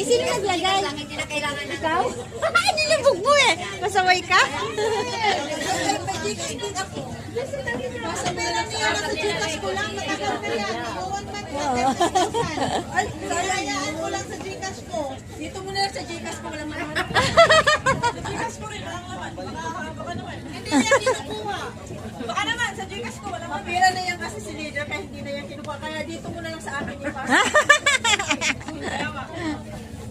Sino naglagay? Ikaw? Nilibog mo eh. Masaway ka? Masabihan niya na sa Gcash ko lang, matagal na yan. 1 month na. Ay, sayayaan ko lang sa Gcash ko. Dito mo na lang sa Gcash ko, walang laman. Sa Gcash ko rin, walang laman. Baka naman. Hindi niya kinukuha. Baka naman, sa Gcash ko, walang laman. Mapira na yan kasi si leader, kaya hindi na yan kinukuha. Kaya dito mo na lang sa akin yung pasok.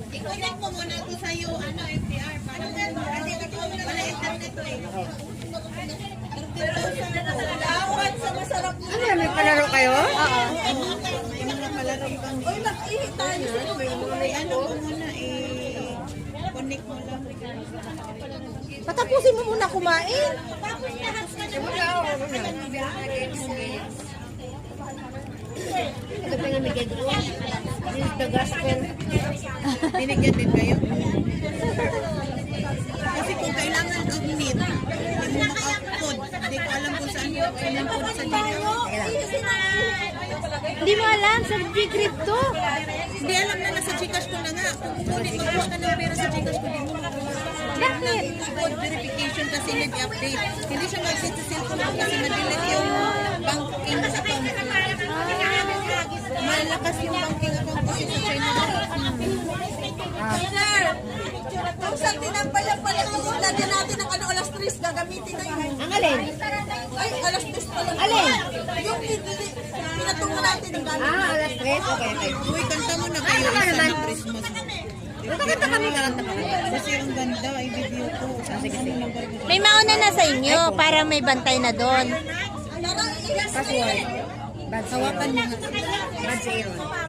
I-connect mo muna ito sa iyo, FDR. Parang kasi wala internet to eh. Lawan sa masarap na. Ano, may palaro kayo? Oo. Uy, mag-ihit tayo. May ano mo muna connect mo lang. Patapusin mo muna kumain. Tapos lahat ka na Ito pa nga bigyan ko. This is the gospel. binigyan din kayo? Kasi kung kailangan of meat, food, hindi ko alam kung saan yung food sa dito. Hindi mo alam, sa G-Crypto. Hindi alam na nasa Gcash ko na nga. Kung hindi ko ka ng pera sa Gcash ko, di mo na Bakit? code verification kasi nag-update. Hindi siya mag-set sa cellphone ko kasi na-delete yung banking account ko. Malakas yung banking account kasi sa China. Sir, kung saan tinampayan pala yung lagyan natin ng alas 3, gagamitin na yun. Ang alin? Ay, alas 3 pala. Alin? Yung pinatungo natin ng gamit. Alas 3? Okay, okay. Uy, kanta mo na kayo. Kanta ka naman. Christmas. Nakakanta kami. Kasi ang ganda, i-video ko. May mauna na sa inyo para may bantay na doon. Password. Hawakan mo. Bad zero.